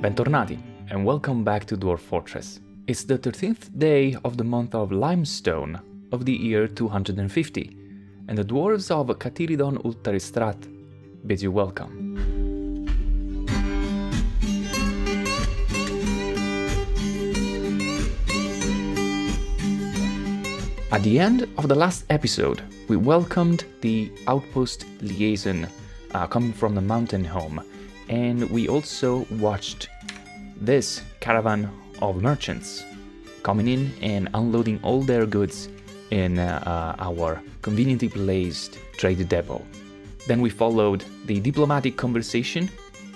Bentornati, and welcome back to Dwarf Fortress. It's the 13th day of the month of Limestone of the year 250, and the Dwarves of Katdiriton Oltaristrath bid you welcome. At the end of the last episode, we welcomed the outpost liaison coming from the mountain home, and we also watched this caravan of merchants coming in and unloading all their goods in our conveniently placed trade depot. Then we followed the diplomatic conversation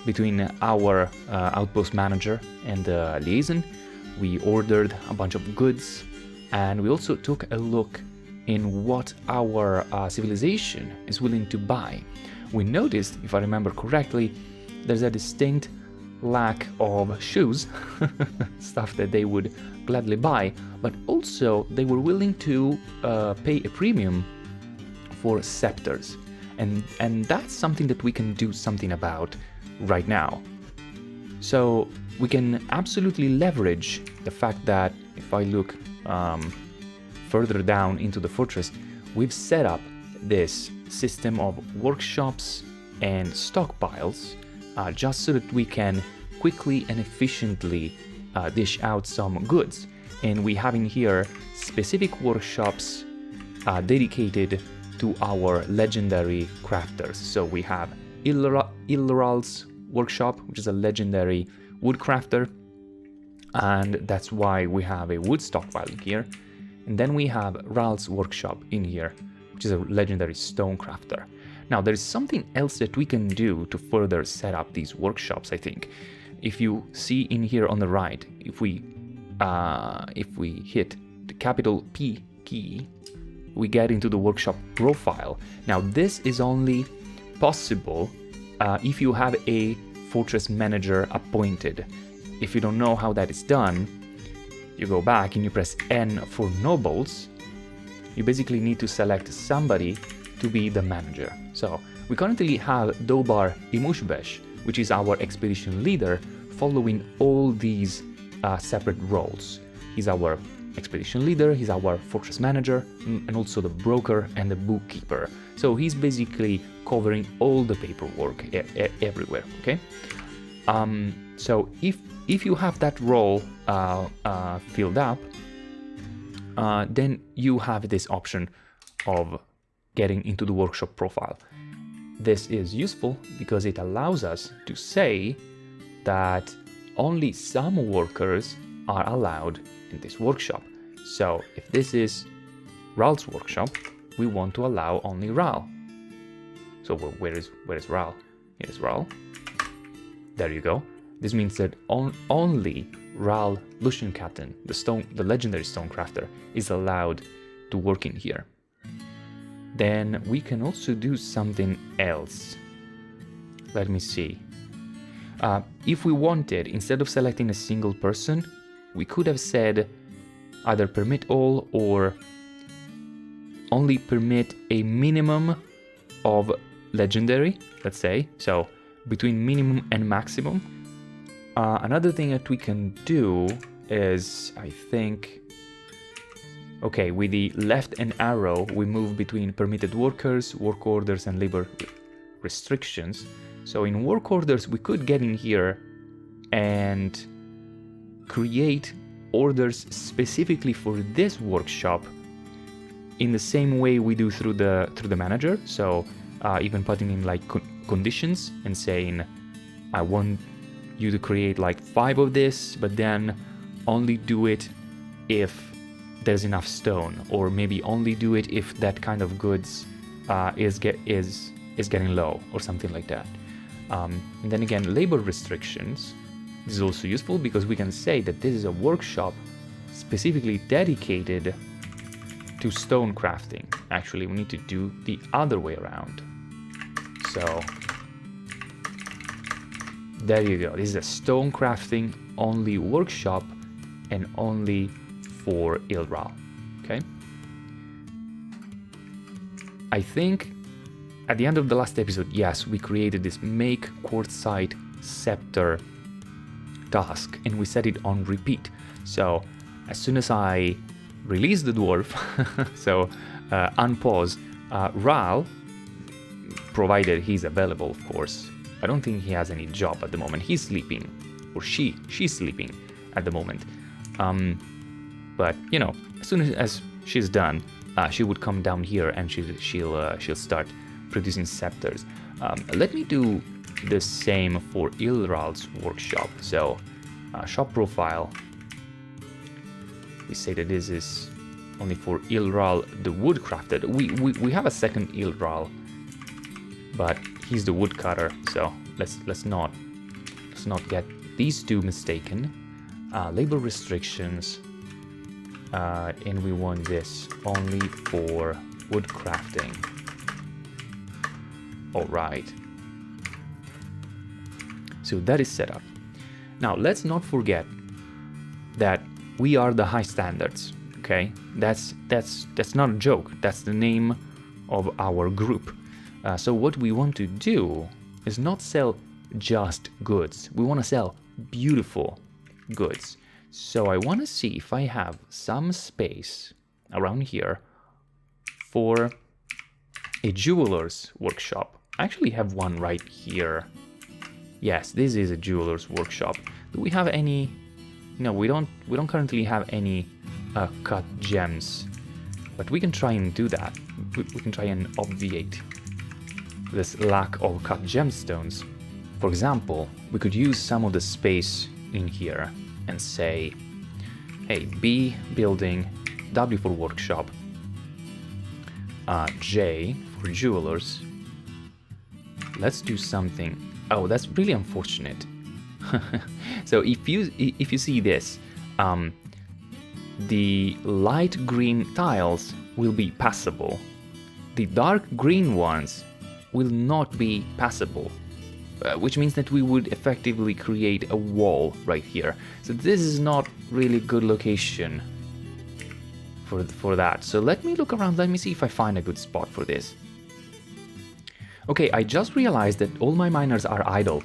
between our outpost manager and the liaison. We ordered a bunch of goods, and we also took a look in what our civilization is willing to buy. We noticed, if I remember correctly, there's a distinct lack of shoes, stuff that they would gladly buy, but also they were willing to pay a premium for scepters. And that's something that we can do something about right now. So we can absolutely leverage the fact that if I look further down into the fortress, we've set up this system of workshops and stockpiles just so that we can quickly and efficiently dish out some goods. And we have in here specific workshops dedicated to our legendary crafters. So we have Ilral's workshop, which is a legendary woodcrafter, and that's why we have a wood stockpile in here. And then we have Ral's workshop in here, which is a legendary stone crafter. Now there's something else that we can do to further set up these workshops, I think. If you see in here on the right, if we hit the capital P key, we get into the workshop profile. Now this is only possible if you have a fortress manager appointed. If you don't know how that is done, you go back and you press N for nobles. You basically need to select somebody to be the manager. So we currently have Dobar Imushbesh, which is our expedition leader, following all these separate roles. He's our expedition leader, he's our fortress manager, and also the broker and the bookkeeper. So he's basically covering all the paperwork everywhere, okay? So if you have that role filled up, then you have this option of getting into the workshop profile. This is useful because it allows us to say that only some workers are allowed in this workshop. So if this is Ral's workshop, we want to allow only Ral. So where is Ral? Here's Ral. There you go. This means that only Ral Lushenkatten, the legendary stonecrafter, is allowed to work in here. Then we can also do something else. Let me see. If we wanted, instead of selecting a single person, we could have said either permit all or only permit a minimum of legendary, let's say. So between minimum and maximum. Another thing that we can do is, I think, okay, with the left and arrow, we move between permitted workers, work orders, and labor restrictions. So in work orders, we could get in here and create orders specifically for this workshop in the same way we do through the manager. So even putting in like conditions and saying, I want you to create like 5 of this, but then only do it if there's enough stone, or maybe only do it if that kind of goods is getting low, or something like that. And then again, labor restrictions. This is also useful because we can say that this is a workshop specifically dedicated to stone crafting. Actually, we need to do the other way around. So there you go. This is a stone crafting only workshop and only for Ilral. Okay. I think at the end of the last episode, yes, we created this make quartzite scepter task and we set it on repeat. So as soon as I release the dwarf, so unpause Ral, provided he's available, of course. I don't think he has any job at the moment. He's sleeping, or she's sleeping at the moment. But you know, as soon as she's done, she would come down here and she'll start producing scepters. Let me do the same for Ilral's workshop. So shop profile. We say that this is only for Ilral the woodcrafted. We have a second Ilral, but he's the woodcutter. So let's not get these two mistaken. Labor restrictions, and we want this only for woodcrafting. All right. So that is set up. Now let's not forget that we are the high standards. Okay, that's not a joke. That's the name of our group. So what we want to do is not sell just goods. We want to sell beautiful goods. So I want to see if I have some space around here for a jeweler's workshop. I actually have one right here. Yes, this is a jeweler's workshop. Do we have any? No, we don't currently have any cut gems, but we can try and do that. We can try and obviate this lack of cut gemstones. For example, we could use some of the space in here and say, hey, B building, W for workshop, J for jewelers. Let's do something. Oh, that's really unfortunate. So if you see this, the light green tiles will be passable. The dark green ones will not be passable, which means that we would effectively create a wall right here. So this is not really good location for that. So let me look around. Let me see if I find a good spot for this. Okay, I just realized that all my miners are idle.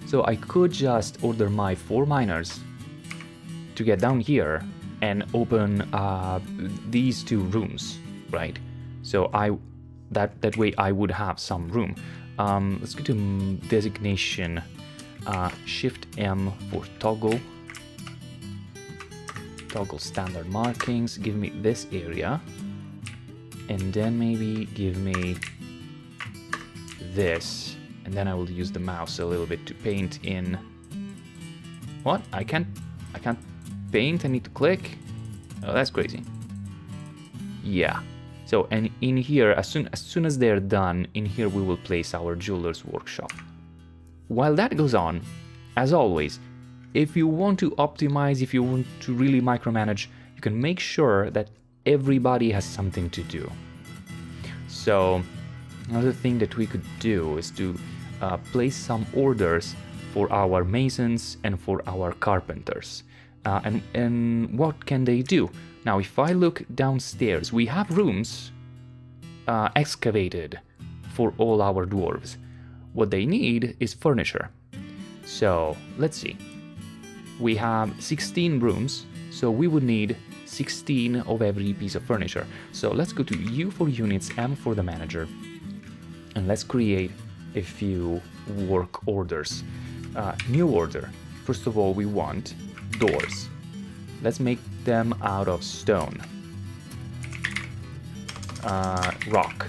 So I could just order my 4 miners to get down here and open these 2 rooms, right? So that way I would have some room. Let's go to designation, Shift M for toggle standard markings. Give me this area, and then maybe give me this, and then I will use the mouse a little bit to paint in. What? I can't paint. I need to click. Oh, that's crazy. Yeah. So, and in here, as soon as they're done, in here we will place our jeweler's workshop. While that goes on, as always, if you want to optimize, if you want to really micromanage, you can make sure that everybody has something to do. So another thing that we could do is to place some orders for our masons and for our carpenters. And what can they do? Now, if I look downstairs, we have rooms excavated for all our dwarves. What they need is furniture. So let's see. We have 16 rooms, so we would need 16 of every piece of furniture. So let's go to U for units, M for the manager, and let's create a few work orders. New order. First of all, we want doors. Let's make them out of stone. Rock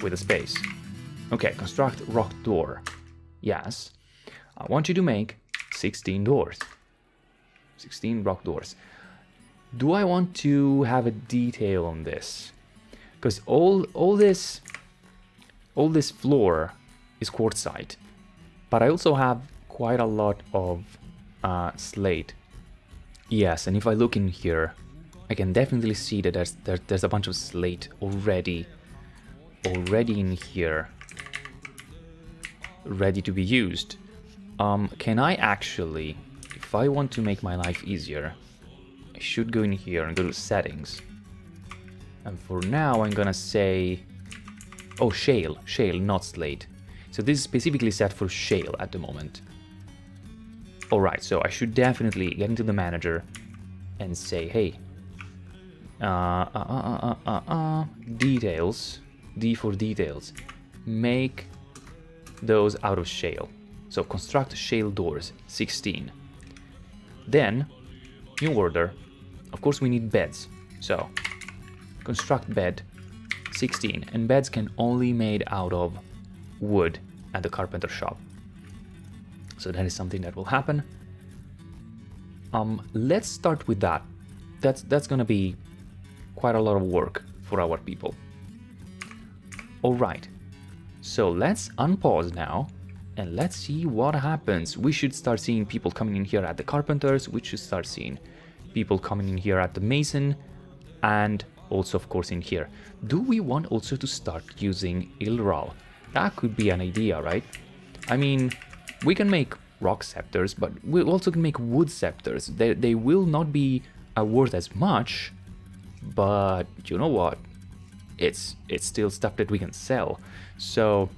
with a space. Okay, construct rock door. Yes. I want you to make 16 doors. 16 rock doors. Do I want to have a detail on this? Because all this floor is quartzite, but I also have quite a lot of slate. Yes, and if I look in here, I can definitely see that there's a bunch of slate already in here, ready to be used. Can I actually, if I want to make my life easier, I should go in here and go to settings. And for now, I'm gonna say, oh, shale, not slate. So this is specifically set for shale at the moment. All right, so I should definitely get into the manager and say, hey, details, D for details, make those out of shale. So construct shale doors, 16. Then, new order, of course we need beds. So, construct bed, 16. And beds can only made out of wood at the carpenter shop. So that is something that will happen. Let's start with that. That's gonna be quite a lot of work for our people. All right, so let's unpause now and let's see what happens. We should start seeing people coming in here at the carpenters. We should start seeing people coming in here at the mason, and also of course in here. Do we want also to start using Ilral? That could be an idea, right? I mean, we can make rock scepters, but we also can make wood scepters. They will not be worth as much, but you know what? It's still stuff that we can sell. So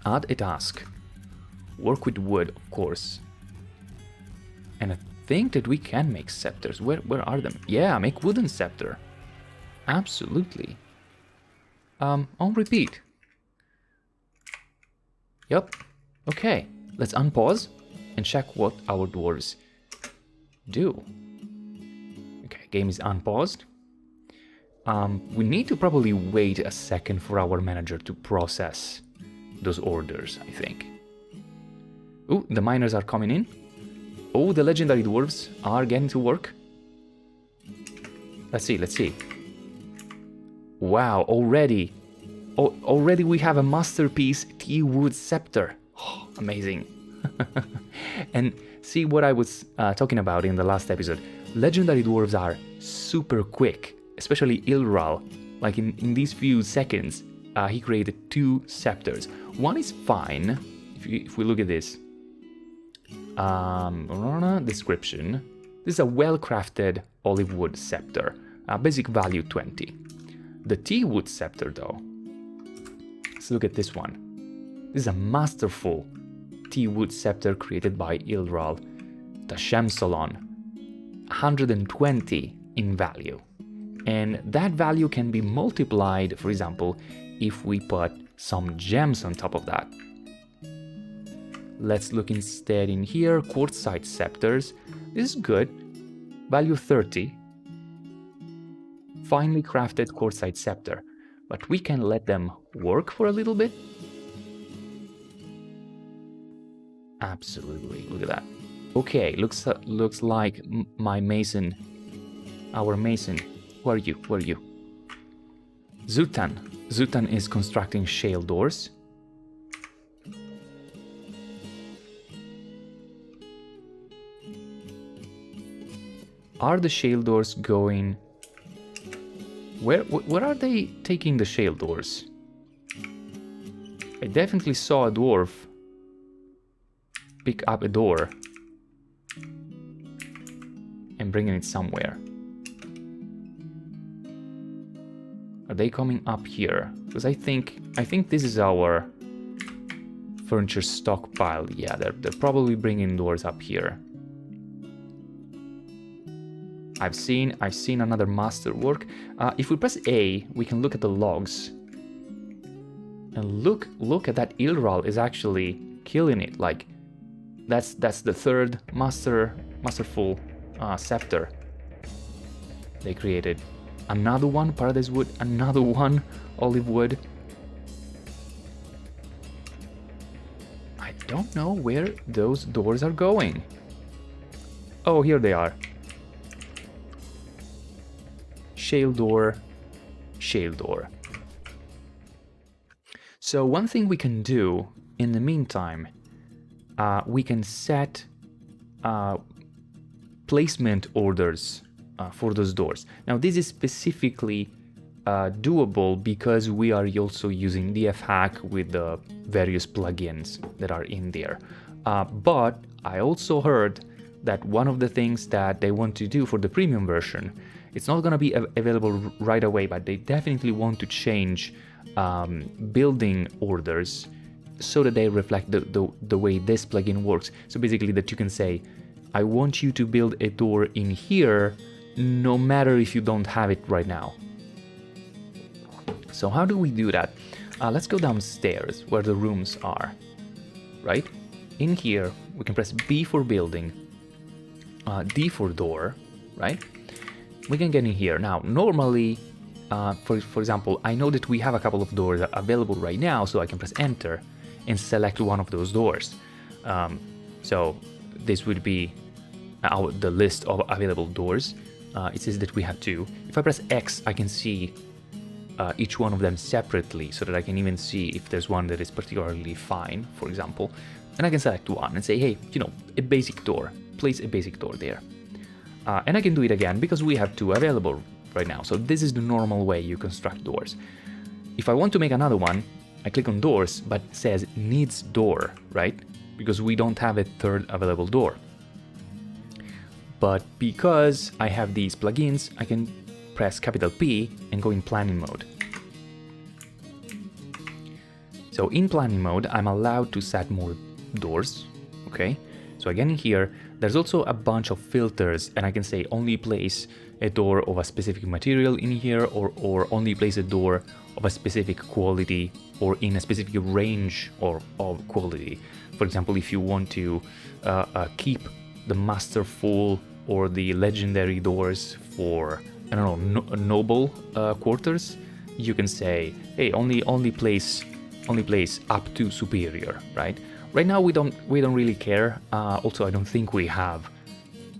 add a task. Work with wood, of course. And I think that we can make scepters. Where are them? Yeah, make wooden scepter. Absolutely. On repeat. Yep. Okay. Let's unpause and check what our dwarves do. Okay, game is unpaused. We need to probably wait a second for our manager to process those orders, I think. Oh, the miners are coming in. Oh, the legendary dwarves are getting to work. Let's see. Wow, already we have a masterpiece T-wood scepter. Oh, amazing. And see what I was talking about in the last episode. Legendary dwarves are super quick, especially Ilral. Like in these few seconds, he created 2 scepters. One is fine, if we look at this. Description. This is a well-crafted olive wood scepter. Basic value 20. The T-wood scepter though. Let's look at this one. This is a masterful T-wood scepter created by Ilral Tashem Solon. 120 in value. And that value can be multiplied, for example, if we put some gems on top of that. Let's look instead in here, quartzite scepters. This is good. Value 30. Finely crafted quartzite scepter. But we can let them work for a little bit. Absolutely, look at that. Okay, looks like my mason, our mason. Who are you? Zutan is constructing shale doors. Are the shale doors going? Where are they taking the shale doors? I definitely saw a dwarf pick up a door and bringing it somewhere. Are they coming up here? Because I think this is our furniture stockpile. Yeah, they're probably bringing doors up here. I've seen another masterwork. If we press A, we can look at the logs. And look at that Ilral is actually killing it. Like that's the third masterful scepter they created. Another one paradise wood, another one olive wood. I don't know where those doors are going. Oh, here they are. Shale door, shale door. So one thing we can do in the meantime, we can set placement orders for those doors. Now this is specifically doable because we are also using DF hack with the various plugins that are in there. But I also heard that one of the things that they want to do for the premium version, it's not going to be available right away, but they definitely want to change building orders so that they reflect the way this plugin works. So basically that you can say, I want you to build a door in here, no matter if you don't have it right now. So how do we do that? Let's go downstairs where the rooms are, right? In here, we can press B for building, D for door, right? We can get in here. Now, normally, for example, I know that we have a couple of doors available right now, so I can press enter and select one of those doors. So this would be the list of available doors. It says that we have 2. If I press X, I can see each one of them separately, so that I can even see if there's one that is particularly fine, for example. And I can select one and say, hey, you know, a basic door. Place a basic door there. And I can do it again because we have 2 available right now. So this is the normal way you construct doors. If I want to make another one, I click on doors, but it says needs door, right? Because we don't have a 3rd available door. But because I have these plugins, I can press capital P and go in planning mode. So in planning mode, I'm allowed to set more doors, okay? So again here, there's also a bunch of filters, and I can say only place a door of a specific material in here, or only place a door of a specific quality or in a specific range of quality. For example, if you want to keep the masterful or the legendary doors for, I don't know, noble quarters, you can say, hey, only place up to superior, right? Right now we don't really care. Also, I don't think we have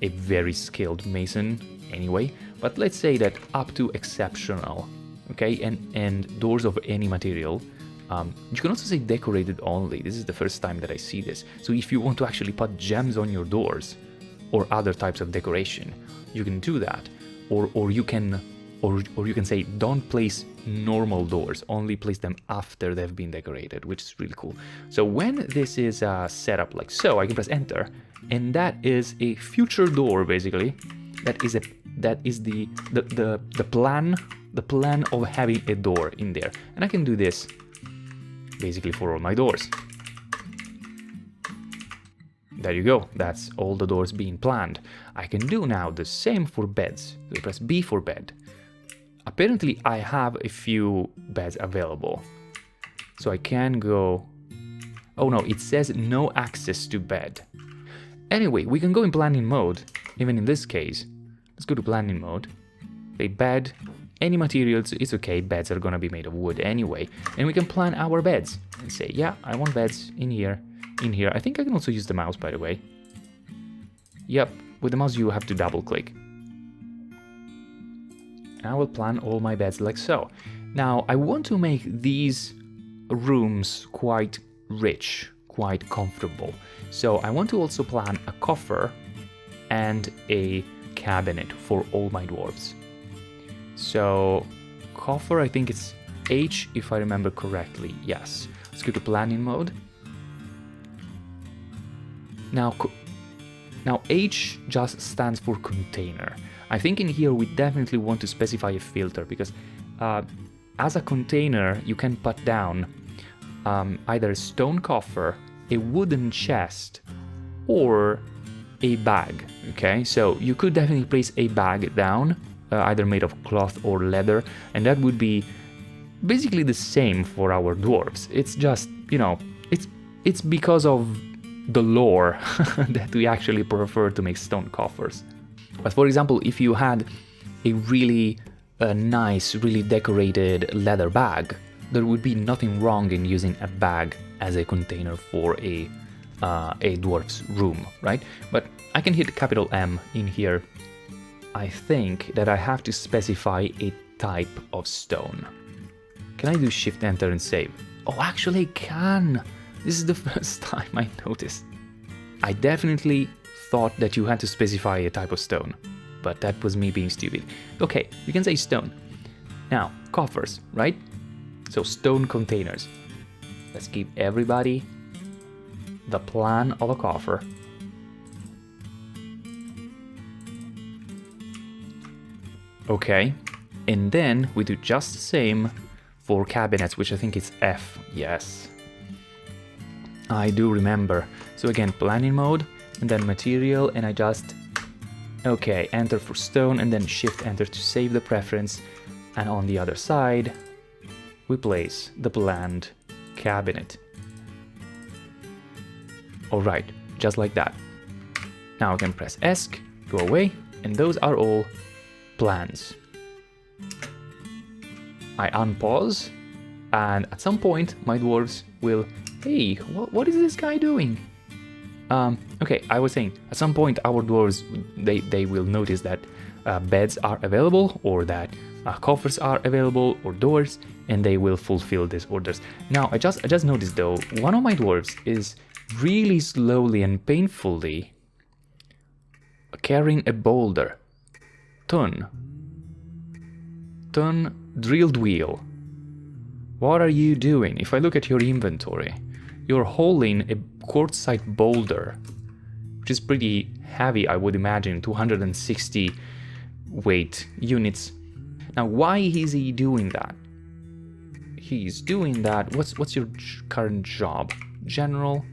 a very skilled mason anyway. But let's say that up to exceptional, okay, and doors of any material. You can also say decorated only. This is the first time that I see this. So if you want to actually put gems on your doors or other types of decoration, you can do that. Or you can say don't place normal doors, only place them after they've been decorated, which is really cool. So when this is set up like so, I can press enter, and that is a future door basically. That is the plan of having a door in there, and I can do this basically for all my doors. There you go, that's all the doors being planned. I can do now the same for beds. So I press B for bed. Apparently I have a few beds available. So I can go... Oh no, it says no access to bed. Anyway, we can go in planning mode, even in this case. Let's go to planning mode. A bed, any materials, it's okay, beds are gonna be made of wood anyway. And we can plan our beds and say, yeah, I want beds in here. In here, I think I can also use the mouse, by the way. Yep, with the mouse you have to double click. I will plan all my beds like so. Now, I want to make these rooms quite rich, quite comfortable. So I want to also plan a coffer and a cabinet for all my dwarves. So, coffer, I think it's H if I remember correctly. Yes. Let's go to planning mode. Now H just stands for container. I think in here we definitely want to specify a filter because as a container you can put down either a stone coffer, a wooden chest, or a bag. Okay, so you could definitely place a bag down, either made of cloth or leather, and that would be basically the same for our dwarves. It's just, you know, it's because of the lore that we actually prefer to make stone coffers. But for example, if you had a really nice, really decorated leather bag, there would be nothing wrong in using a bag as a container for a dwarf's room, right? But I can hit capital M in here. I think that I have to specify a type of stone. Can I do Shift Enter and save? Oh, actually I can! This is the first time I noticed. I definitely thought that you had to specify a type of stone, but that was me being stupid. Okay, you can say stone. Now, coffers, right? So stone containers. Let's give everybody the plan of a coffer. Okay, and then we do just the same for cabinets, which I think is F, yes. I do remember. So again, planning mode, and then material, and I just... Okay, enter for stone, and then shift enter to save the preference. And on the other side, we place the planned cabinet. Alright, just like that. Now I can press ESC, go away, and those are all plans. I unpause, and at some point my dwarves will... Hey, what is this guy doing? Okay, I was saying, at some point our dwarves, they will notice that beds are available, or that coffers are available, or doors, and they will fulfill these orders. Now, I just noticed though, one of my dwarves is really slowly and painfully carrying a boulder. Ton, drilled wheel. What are you doing? If I look at your inventory, you're holding a quartzite boulder, which is pretty heavy, I would imagine, 260 weight units. Now, why is he doing that? He's doing that. What's your current job? General,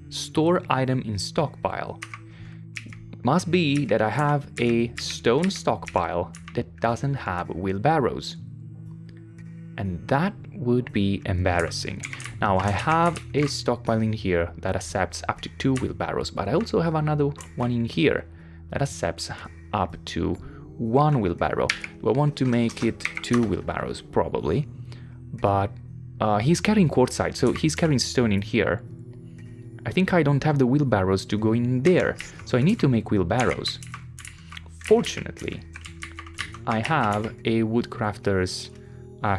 store item in stockpile. Must be that I have a stone stockpile that doesn't have wheelbarrows. And that would be embarrassing. Now I have a stockpile in here that accepts up to 2 wheelbarrows, but I also have another one in here that accepts up to 1 wheelbarrow. Do I want to make it 2 wheelbarrows? Probably. But he's carrying quartzite, so he's carrying stone in here. I think I don't have the wheelbarrows to go in there, so I need to make wheelbarrows. Fortunately, I have a woodcrafter's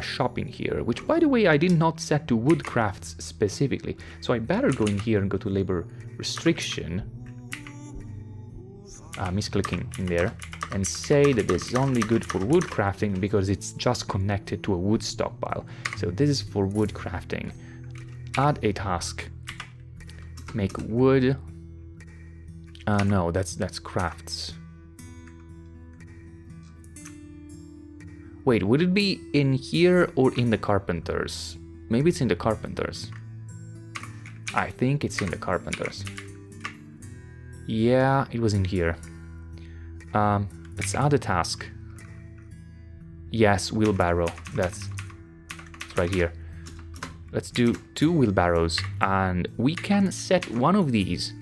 shop in here, which, by the way, I did not set to woodcrafts specifically, so I better go in here and go to labor restriction, misclicking in there, and say that this is only good for wood crafting because it's just connected to a wood stockpile. So this is for wood crafting. Add a task. Make wood. No, that's crafts. Wait, would it be in here or in the carpenters? Maybe it's in the carpenters. I think it's in the carpenters. Yeah, it was in here. Let's add a task. Yes, wheelbarrow. That's right here. Let's do 2 wheelbarrows, and we can set one of these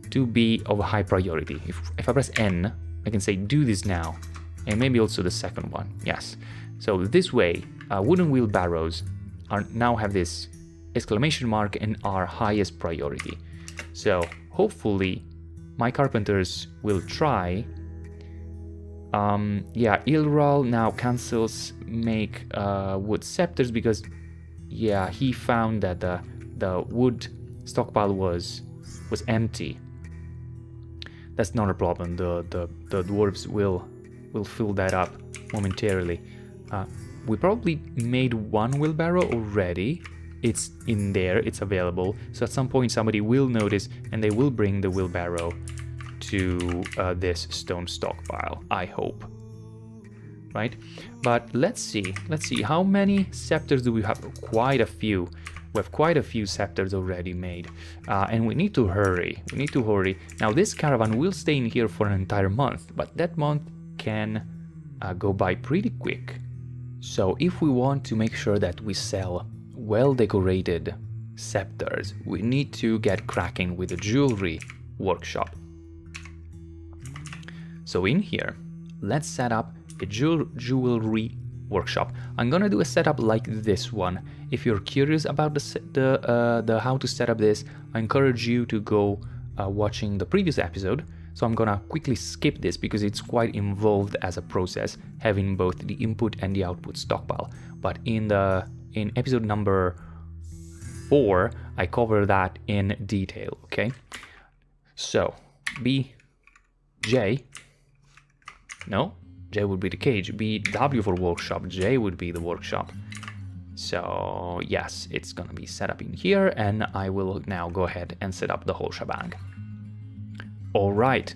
to be of a high priority. If I press N, I can say do this now, and maybe also the second one. Yes. So this way, wooden wheelbarrows now have this exclamation mark and are highest priority. So hopefully my carpenters will try. Yeah, Ilral now cancels make wood scepters because, yeah, he found that the wood stockpile was empty. That's not a problem. The dwarves will fill that up momentarily. We probably made 1 wheelbarrow already. It's in there, it's available. So at some point somebody will notice and they will bring the wheelbarrow to this stone stockpile, I hope. Right? But let's see how many scepters do we have? Quite a few. We have quite a few scepters already made, and we need to hurry. Now this caravan will stay in here for an entire month, but that month can go by pretty quick. So if we want to make sure that we sell well decorated scepters, we need to get cracking with the jewelry workshop. So in here, let's set up a jewelry workshop. I'm gonna do a setup like this one. If you're curious about the how to set up this, I encourage you to go watching the previous episode. So I'm gonna quickly skip this because it's quite involved as a process, having both the input and the output stockpile. But in episode number 4, I cover that in detail. Okay. So J would be the cage, W for workshop, J would be the workshop. So yes, it's gonna be set up in here, and I will now go ahead and set up the whole shebang. Alright,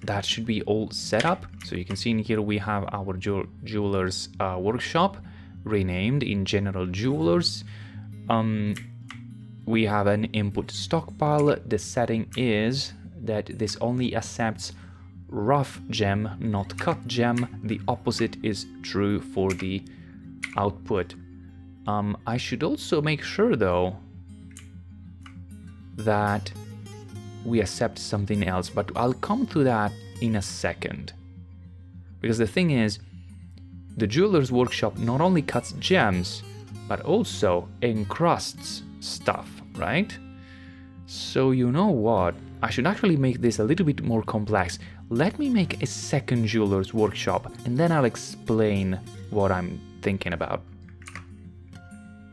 that should be all set up. So you can see in here we have our jeweler's workshop, renamed in General Jewelers. we have an input stockpile. The setting is that this only accepts rough gem, not cut gem. The opposite is true for the output. I should also make sure though that we accept something else, but I'll come to that in a second. Because the thing is, the jeweler's workshop not only cuts gems, but also encrusts stuff, right? So you know what? I should actually make this a little bit more complex. Let me make a second jeweler's workshop, and then I'll explain what I'm thinking about.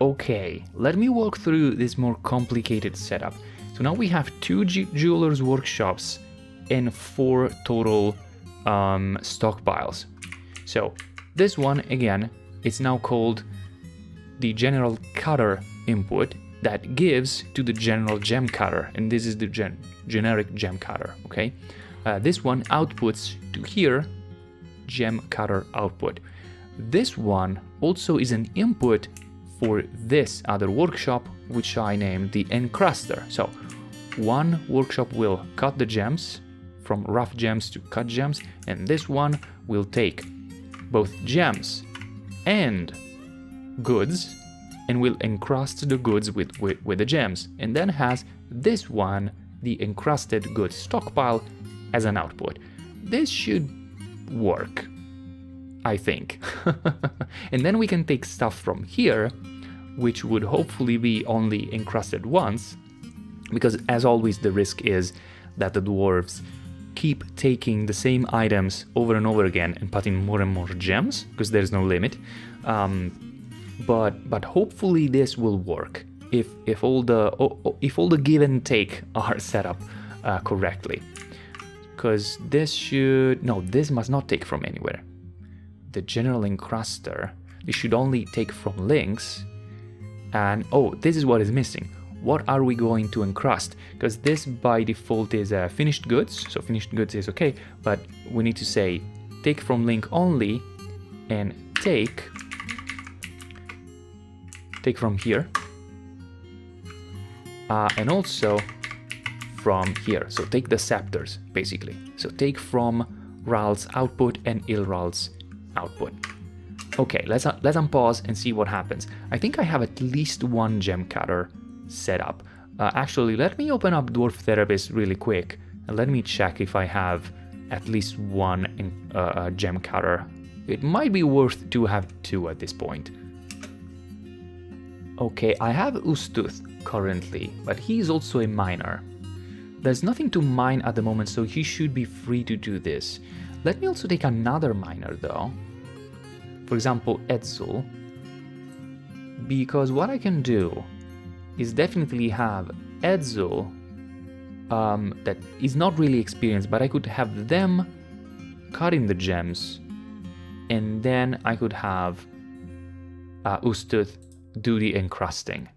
Okay, let me walk through this more complicated setup. So now we have 2 jeweler's workshops and 4 total stockpiles. So this one, again, it's now called the general cutter input that gives to the general gem cutter, and this is the generic gem cutter, okay? This one outputs to here, gem cutter output. This one also is an input for this other workshop, which I named the encruster. So one workshop will cut the gems from rough gems to cut gems, and this one will take both gems and goods and will encrust the goods with the gems, and then has this one, the encrusted goods stockpile, as an output. This should work, I think. And then we can take stuff from here, which would hopefully be only encrusted once, because as always the risk is that the dwarves keep taking the same items over and over again and putting more and more gems, because there's no limit. But hopefully this will work if all the give and take are set up correctly. Because this must not take from anywhere. The general encruster, this should only take from links. And oh, this is what is missing. What are we going to encrust? Because this by default is finished goods, so finished goods is okay, but we need to say take from link only and take from here, and also from here. So take the scepters, basically. So take from Ral's output and Ilral's output. Okay, let's unpause and see what happens. I think I have at least one gem cutter set up. Actually, let me open up Dwarf Therapist really quick and let me check if I have at least one gem cutter. It might be worth to have 2 at this point. Okay, I have Ustuth currently, but he is also a miner. There's nothing to mine at the moment, so he should be free to do this. Let me also take another miner though. For example, Edsel. Because what I can do is definitely have Edsel that is not really experienced, but I could have them cutting the gems, and then I could have Ustuth do the encrusting,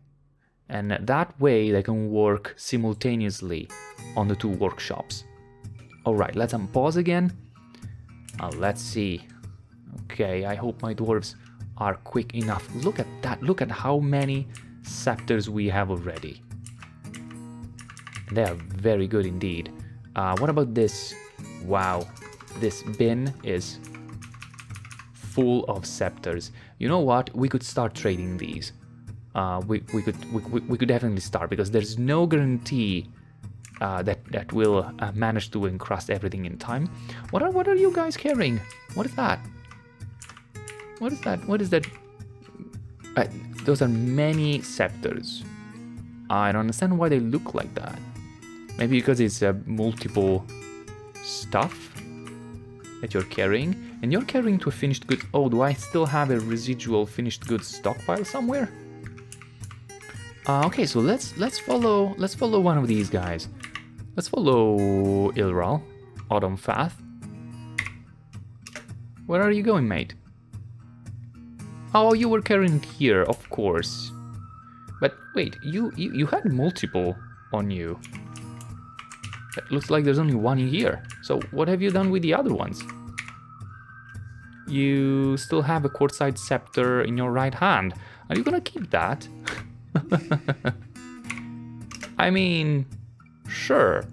and that way they can work simultaneously on the 2 workshops. Alright, let's unpause again. Let's see. Okay, I hope my dwarves are quick enough. Look at that, look at how many scepters we have already. They are very good indeed. What about this? Wow, this bin is full of scepters. You know what? We could start trading these. We could definitely start, because there's no guarantee that we'll manage to encrust everything in time. What are you guys carrying? What is that? What is that? What is that? Those are many scepters. I don't understand why they look like that. Maybe because it's multiple stuff that you're carrying, and you're carrying to a finished goods. Oh, do I still have a residual finished goods stockpile somewhere? Okay, so let's follow one of these guys. Let's follow Ilral, Autumn Fath. Where are you going, mate? Oh, you were carrying here, of course. But wait, you had multiple on you. It looks like there's only one here. So what have you done with the other ones? You still have a quartzite scepter in your right hand. Are you gonna keep that? I mean, sure.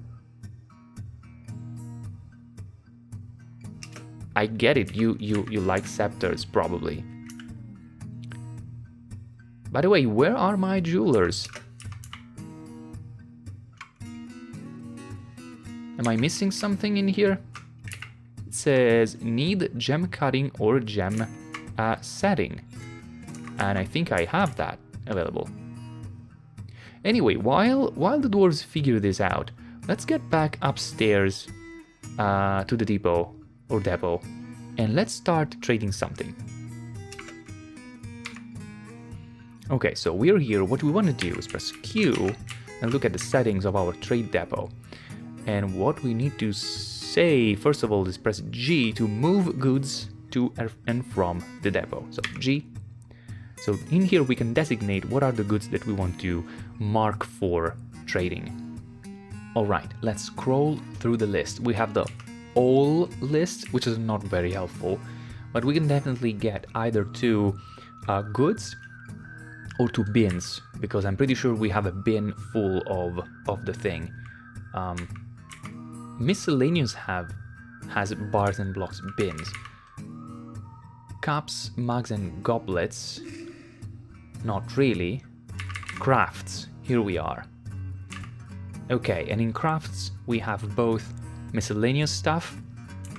I get it, you like Scepters, probably. By the way, where are my jewelers? Am I missing something in here? It says, need gem cutting or gem setting. And I think I have that available. Anyway, while the dwarves figure this out, let's get back upstairs to the depot, and let's start trading something. Okay, so we're here. What we want to do is press Q and look at the settings of our trade depot. And what we need to say, first of all, is press G to move goods to and from the depot. So G. So in here we can designate what are the goods that we want to mark for trading. Alright, let's scroll through the list. We have the all list, which is not very helpful, but we can definitely get either to goods or to bins, because I'm pretty sure we have a bin full of the thing. Miscellaneous has bars and blocks bins. Cups, mugs and goblets, not really. Crafts, here we are. Okay, and in crafts we have both miscellaneous stuff,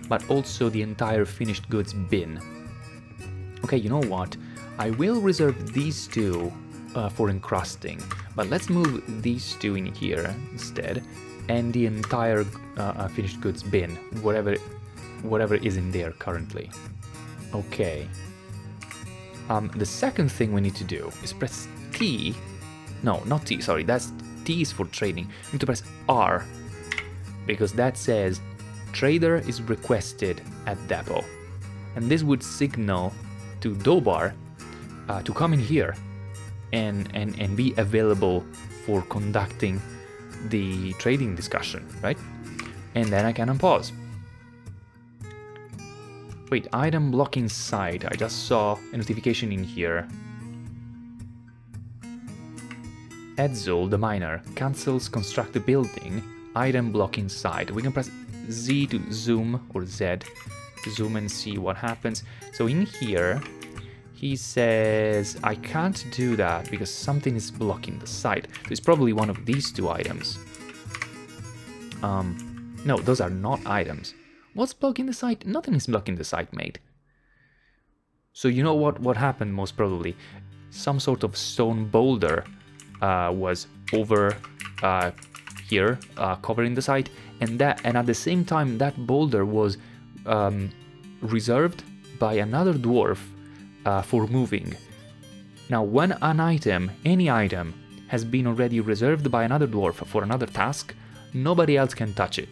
but also the entire finished goods bin. Okay, you know what? I will reserve these two for encrusting, but let's move these two in here instead, and the entire finished goods bin, whatever is in there currently. Okay. The second thing we need to do is press T. No, not T, sorry, that's T is for trading. We need to press R, because that says trader is requested at depot. And this would signal to Dobar to come in here and be available for conducting the trading discussion, right? And then I can unpause. Wait, item blocking site. I just saw a notification in here. Edzul, the miner, cancels construct the building. Item blocking site. We can press Z to zoom, or Z to zoom and see what happens. So in here, he says, I can't do that because something is blocking the site. So it's probably one of these two items. No, those are not items. What's blocking the site? Nothing is blocking the site, mate. So you know what happened most probably? Some sort of stone boulder was over here, covering the site, and at the same time that boulder was reserved by another dwarf for moving. Now, when an item, any item, has been already reserved by another dwarf for another task, nobody else can touch it.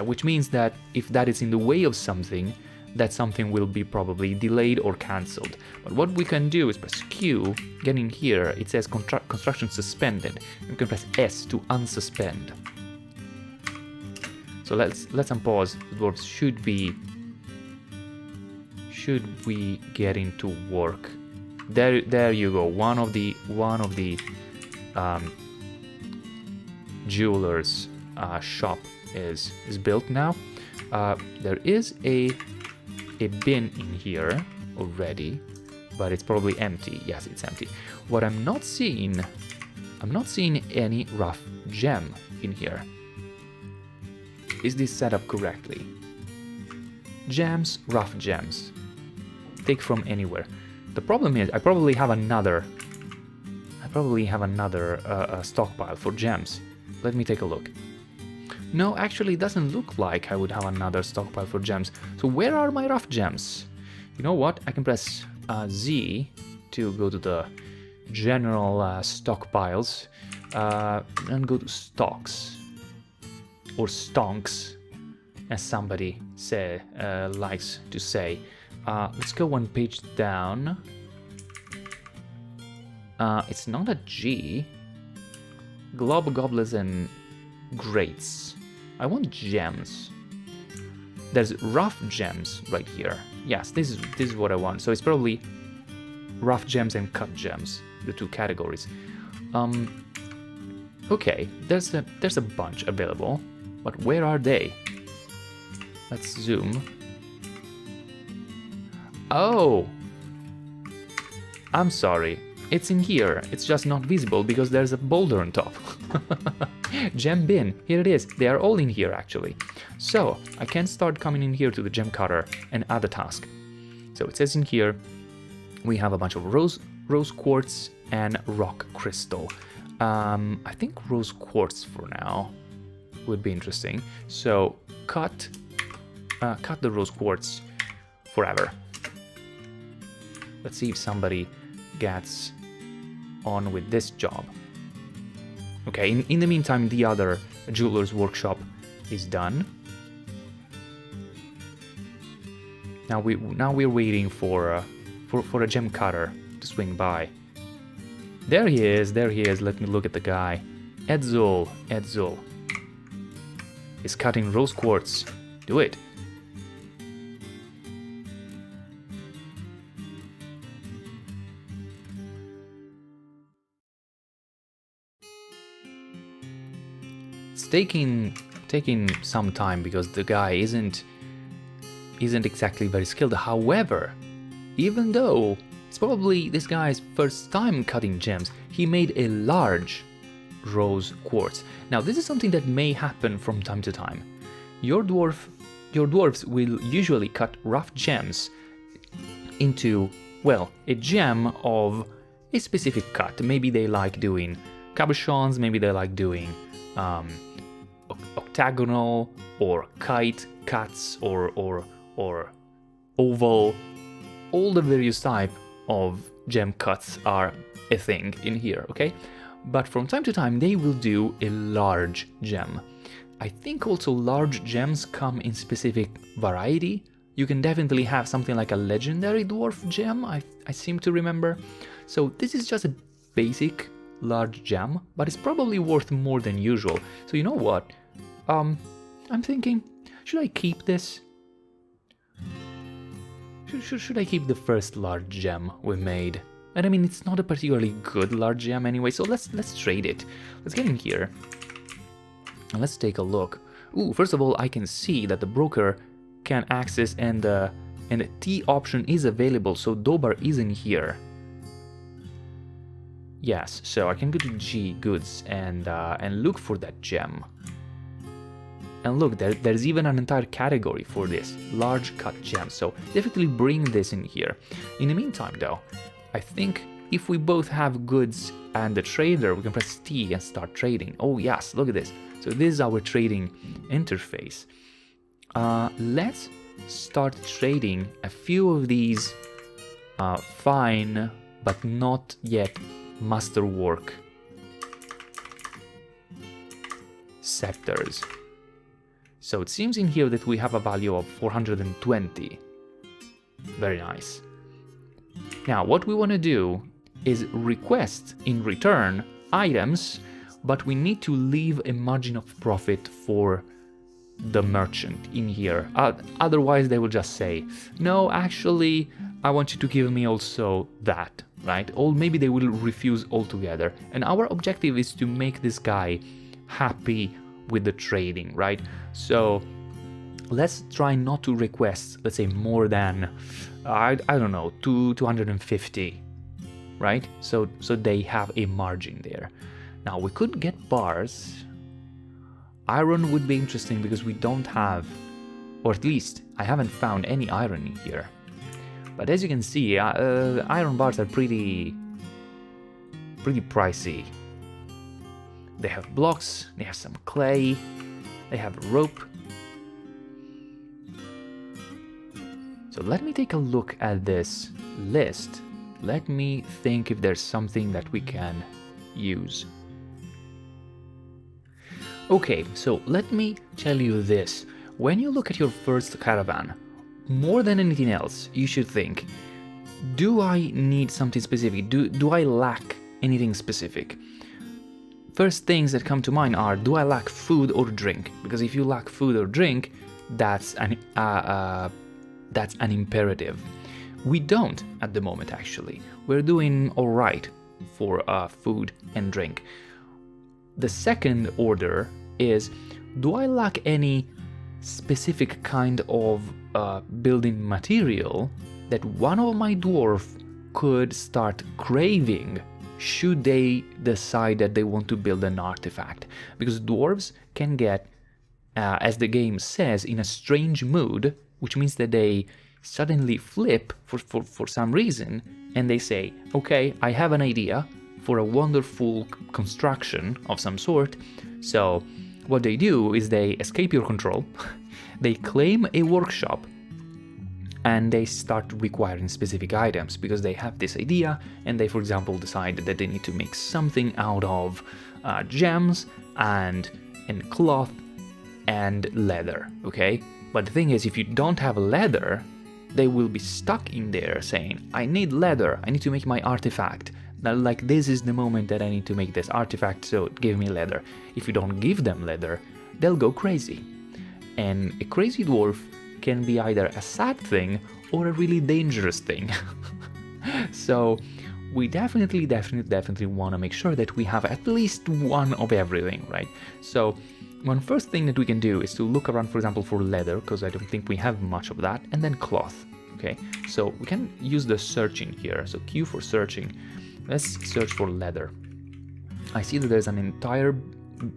Which means that if that is in the way of something, that something will be probably delayed or cancelled. But what we can do is press Q, get in here, it says construction suspended. We can press S to unsuspend. So let's unpause. The dwarves should we get into work? There you go. One of the jewelers shop is built now. There is a bin in here already, but it's probably empty. Yes, it's empty. What I'm not seeing any rough gem in here. Is this set up correctly? Gems, rough gems. Take from anywhere. The problem is I probably have another stockpile for gems. Let me take a look. No, actually it doesn't look like I would have another stockpile for gems. So where are my rough gems? You know what? I can press Z to go to the general stockpiles and go to stocks or stonks, as somebody likes to say. Let's go one page down. It's not a G. Glob, goblets, and grates. I want gems. There's rough gems right here. Yes, this is what I want. So it's probably rough gems and cut gems, the two categories. Okay, there's a bunch available, but where are they? Let's zoom. Oh! I'm sorry. It's in here. It's just not visible because there's a boulder on top. Gem bin. Here it is. They are all in here, actually. So, I can start coming in here to the gem cutter and add a task. So, it says in here, we have a bunch of rose quartz and rock crystal. I think rose quartz for now would be interesting. So, cut the rose quartz forever. Let's see if somebody gets on with this job. Okay, in the meantime, the other jeweler's workshop is done. Now we're waiting for a gem cutter to swing by. There he is. Let me look at the guy. Edzul is cutting rose quartz. Do it. It's taking some time because the guy isn't exactly very skilled. However, even though it's probably this guy's first time cutting gems, he made a large rose quartz. Now this is something that may happen from time to time. Your dwarves will usually cut rough gems into, well, a gem of a specific cut. Maybe they like doing cabochons, maybe they like doing octagonal or kite cuts or oval. All the various type of gem cuts are a thing in here, okay? But from time to time they will do a large gem. I think also large gems come in specific variety. You can definitely have something like a legendary dwarf gem, I seem to remember. So this is just a basic large gem, but it's probably worth more than usual. So you know what? I'm thinking, should I keep this? Should I keep the first large gem we made? And I mean, it's not a particularly good large gem anyway, so let's trade it. Let's get in here and let's take a look. Ooh, first of all, I can see that the broker can access and the T option is available, so Dobar is in here. Yes, so I can go to G goods and look for that gem. And look, there's even an entire category for this, large cut gems, so definitely bring this in here. In the meantime though, I think if we both have goods and the trader, we can press T and start trading. Oh yes, look at this. So this is our trading interface. Let's start trading a few of these fine but not yet Masterwork Scepters. So it seems in here that we have a value of 420. Very nice. Now what we want to do is request in return items, but we need to leave a margin of profit for the merchant in here. Otherwise they will just say, no, actually I want you to give me also that, right? Or maybe they will refuse altogether. And our objective is to make this guy happy with the trading, right? So let's try not to request, let's say, more than I don't know, 250, right? So they have a margin there. Now we could get bars. Iron would be interesting because we don't have, or at least I haven't found any iron in here. But as you can see, iron bars are pretty pricey. They have blocks, they have some clay, they have rope. So let me take a look at this list. Let me think if there's something that we can use. Okay, so let me tell you this. When you look at your first caravan, more than anything else, you should think, do I need something specific? Do I lack anything specific? First things that come to mind are, do I lack food or drink? Because if you lack food or drink, that's an imperative. We don't at the moment, actually. We're doing all right for food and drink. the second order is, do I lack any specific kind of building material that one of my dwarf could start craving should they decide that they want to build an artifact? Because dwarves can get, as the game says, in a strange mood, which means that they suddenly flip for some reason, and they say, okay, I have an idea for a wonderful construction of some sort. So what they do is they escape your control, they claim a workshop, and they start requiring specific items because they have this idea, and they, for example, decide that they need to make something out of gems and cloth and leather, okay? But the thing is, if you don't have leather, they will be stuck in there saying, I need leather, I need to make my artifact. Now, like, this is the moment that I need to make this artifact, so give me leather. If you don't give them leather, they'll go crazy. And a crazy dwarf can be either a sad thing or a really dangerous thing. So we definitely want to make sure that we have at least one of everything, right? So one first thing that we can do is to look around, for example, for leather, because I don't think we have much of that, and then cloth, okay? So we can use the searching here, so Q for searching. Let's search for leather. I see that there's an entire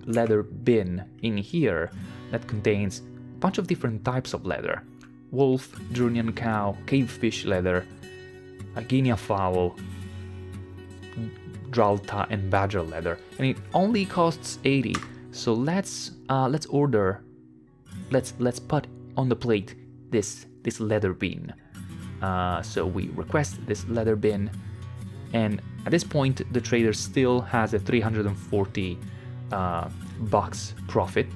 leather bin in here that contains a bunch of different types of leather. Wolf, Jurnian cow, cavefish leather, Guinea fowl, Dralta, and badger leather. And it only costs 80. So let's order, let's put on the plate this leather bin. So we request this leather bin, and at this point the trader still has a 340 bucks profit.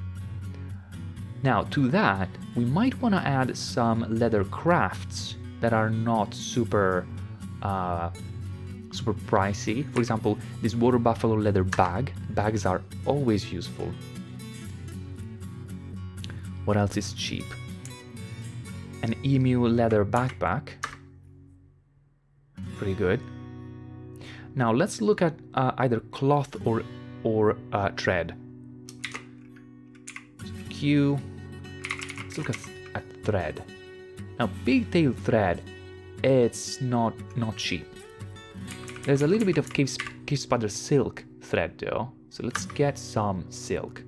Now to that we might want to add some leather crafts that are not super super pricey. For example, this water buffalo leather bag. Bags are always useful. What else is cheap? An emu leather backpack. Pretty good. Now let's look at either cloth or thread. So Q. Let's look at thread. Now pigtail thread, it's not cheap. There's a little bit of cave spider silk thread though, so let's get some silk.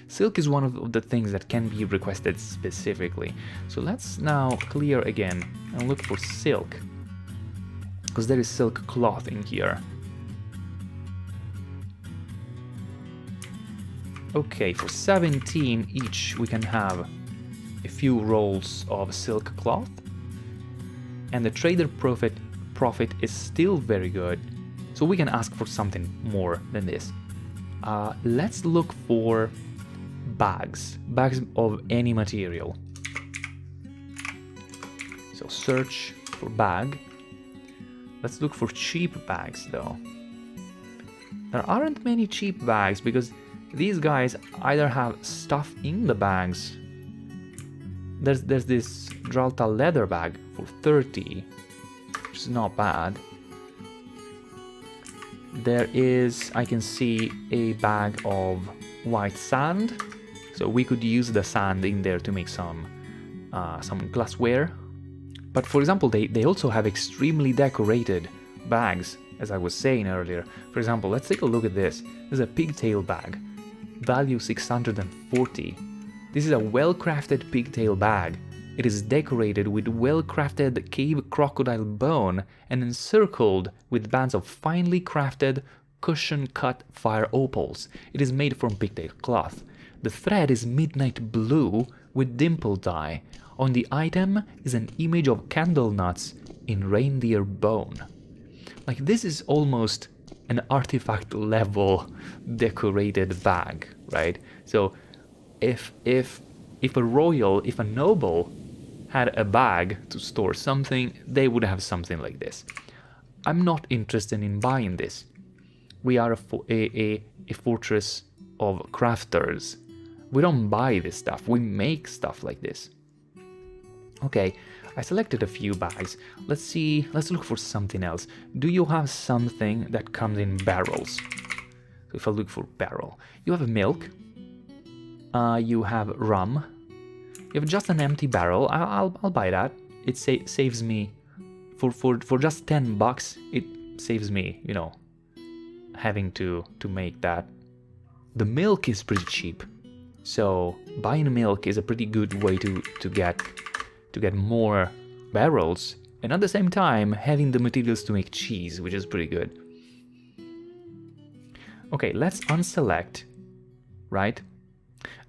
Silk is one of the things that can be requested specifically. So let's now clear again and look for silk, because there is silk cloth in here. Okay, for 17 each we can have a few rolls of silk cloth, and the trader profit is still very good, so we can ask for something more than this. Let's look for bags of any material. So search for bag. Let's look for cheap bags though. There aren't many cheap bags because these guys either have stuff in the bags. There's this Dralta leather bag for 30, which is not bad. There is, I can see, a bag of white sand, so we could use the sand in there to make some glassware. But for example, they also have extremely decorated bags, as I was saying earlier. For example, let's take a look at this. This is a pigtail bag, value 640. This is a well-crafted pigtail bag. It is decorated with well-crafted cave crocodile bone and encircled with bands of finely crafted cushion-cut fire opals. It is made from pigtail cloth. The thread is midnight blue with dimple dye. On the item is an image of candle nuts in reindeer bone. Like, this is almost an artifact level decorated bag, right? So if a noble had a bag to store something, they would have something like this. I'm not interested in buying this. We are a fortress of crafters. We don't buy this stuff, we make stuff like this. Okay, I selected a few bags. Let's look for something else. Do you have something that comes in barrels? So if I look for barrel, you have milk, you have rum, you have just an empty barrel. I'll buy that. It saves me for just $10. It saves me, you know, having to make that. The milk is pretty cheap, so buying milk is a pretty good way to get more barrels, and at the same time having the materials to make cheese, which is pretty good. Okay, let's unselect, right?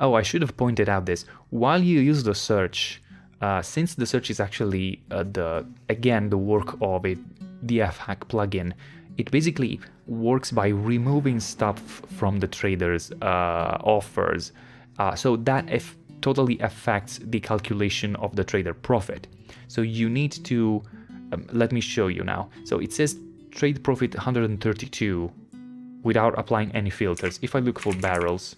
Oh, I should have pointed out this. While you use the search, since the search is actually the work of a dfhack plugin, it basically works by removing stuff from the trader's offers. So that totally affects the calculation of the trader profit. So you need to, let me show you now. So it says trade profit 132 without applying any filters. If I look for barrels,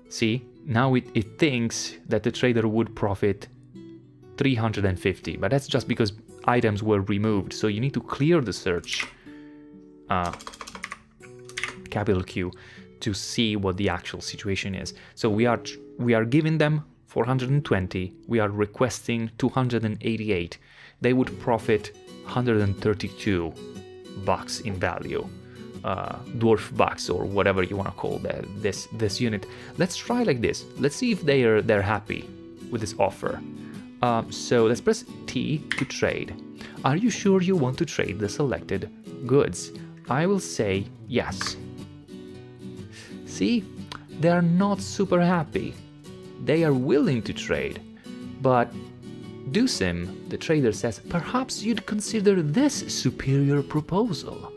see, now it thinks that the trader would profit 350, but that's just because items were removed. So you need to clear the search, capital Q, to see what the actual situation is. So we are giving them 420, we are requesting 288. They would profit 132 bucks in value. Dwarf bucks, or whatever you want to call this unit. Let's try like this. Let's see if they're happy with this offer. So let's press T to trade. Are you sure you want to trade the selected goods? I will say yes. See, they are not super happy. They are willing to trade, but Dusim, the trader, says perhaps you'd consider this superior proposal.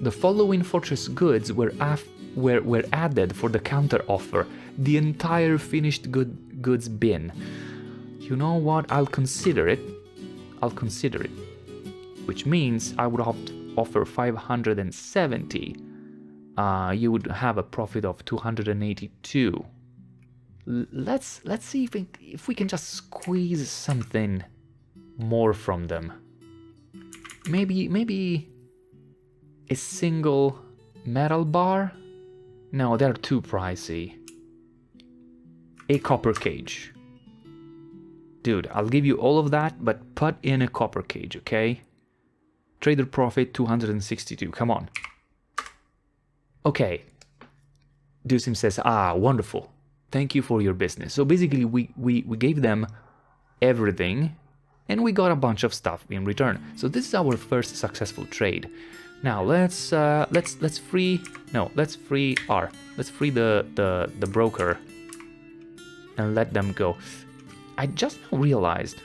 The following fortress goods were added for the counter offer, the entire finished goods bin. You know what? I'll consider it. Which means I would offer 570. You would have a profit of 282. Let's see if we can just squeeze something more from them. Maybe a single metal bar? No, they're too pricey. A copper cage. Dude, I'll give you all of that, but put in a copper cage, okay? Trader profit 262, come on. Okay. Dusim says, wonderful. Thank you for your business. So basically we gave them everything and we got a bunch of stuff in return. So this is our first successful trade. Now let's free the broker and let them go. I just realized,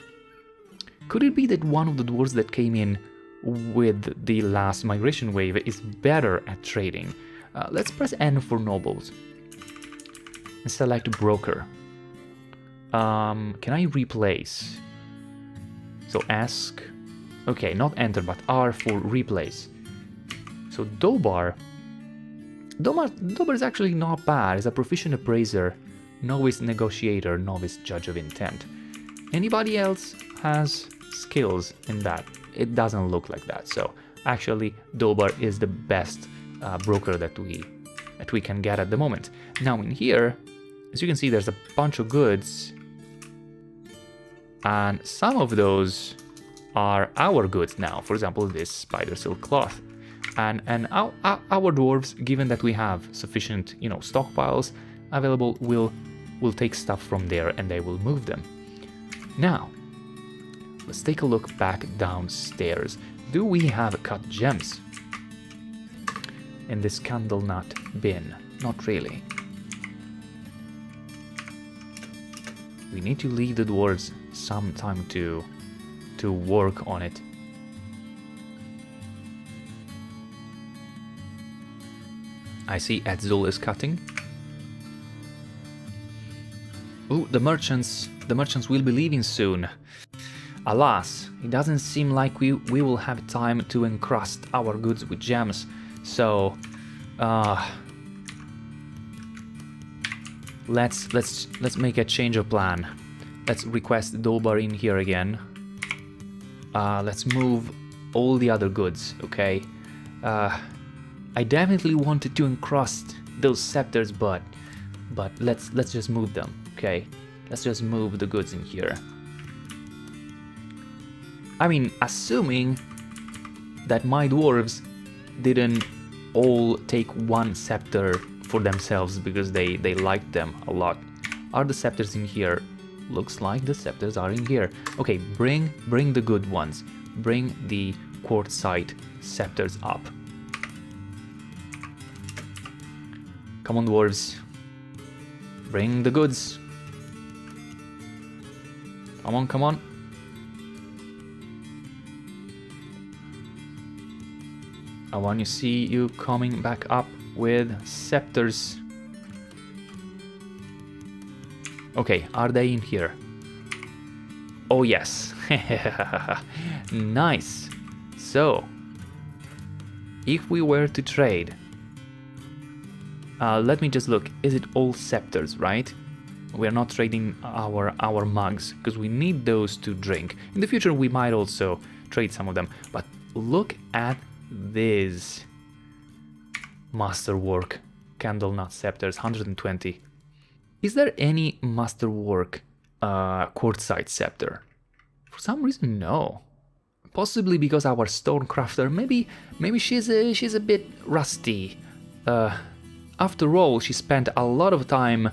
could it be that one of the dwarves that came in with the last migration wave is better at trading? Let's press N for nobles and select broker. Can I replace? So ask, okay, not enter but R for replace. So Dobar is actually not bad. He's a proficient appraiser, novice negotiator, novice judge of intent. Anybody else has skills in that? It doesn't look like that. So actually Dobar is the best broker that we can get at the moment. Now in here, as you can see, there's a bunch of goods, and some of those are our goods now. For example, this spider silk cloth. And our dwarves, given that we have sufficient, stockpiles available, will take stuff from there and they will move them. Now, let's take a look back downstairs. Do we have cut gems in this candle nut bin? Not really. We need to leave the dwarves some time to work on it. I see Edzul is cutting. Ooh, the merchants will be leaving soon. Alas, it doesn't seem like we will have time to encrust our goods with gems. So, let's make a change of plan. Let's request Dobar in here again. Let's move all the other goods, okay? I definitely wanted to encrust those scepters, but let's just move them, okay? Let's just move the goods in here. I mean, assuming that my dwarves didn't all take one scepter for themselves because they liked them a lot. Are the scepters in here? Looks like the scepters are in here. Okay, bring the good ones. Bring the quartzite scepters up. Come on, dwarves. Bring the goods. Come on, come on. I want to see you coming back up with scepters. Okay, are they in here? Oh yes. Nice. So, if we were to trade, let me just look. Is it all scepters, right? We're not trading our mugs because we need those to drink. In the future, we might also trade some of them. But look at this Masterwork candle nut scepters, 120. Is there any Masterwork quartzite scepter? For some reason, no. Possibly because our stonecrafter, maybe she's a bit rusty. After all, she spent a lot of time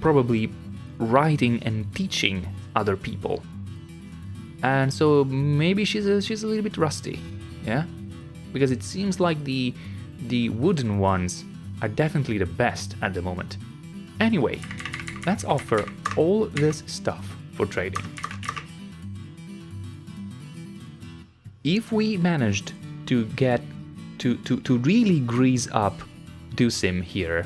probably writing and teaching other people, and so maybe she's a little bit rusty, yeah. Because it seems like the wooden ones are definitely the best at the moment. Anyway, let's offer all this stuff for trading. If we managed to get to really grease up Dusim here,